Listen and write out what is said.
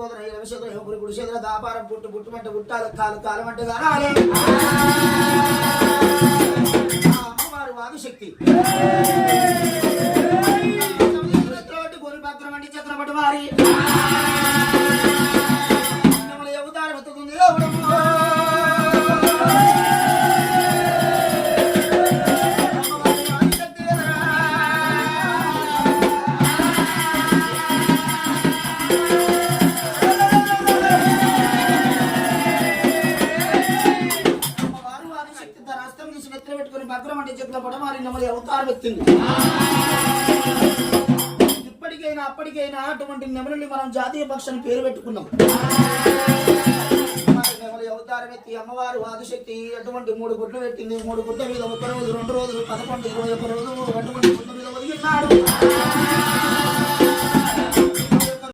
పోతున్న రవిశేఖర గుడిశేఖర దాపారం పుట్టు పుట్టుమంటే పుట్టాలి కాలు కాలమంటే కానాలి అమ్మవారు వాదిశక్తి గోరి పాత్రం అంటే చత్రపటి వారి ఎవతారు వెతుకుంది అవతారం ఎత్తింది. ఇప్పటికైనా అప్పటికైనా అటువంటి నెమలిని మనం జాతీయ పక్షాన్ని పేరు పెట్టుకున్నాం. నెమలి అవతారం ఎత్తి అమ్మవారు ఆదిశక్తి అటువంటి 3 గుడ్లు పెట్టింది. 3 గుడ్ల మీద 1 రోజు 2 రోజులు 11 21 రోజు అటువంటి గుడ్ల మీద ఒదిగినాడు.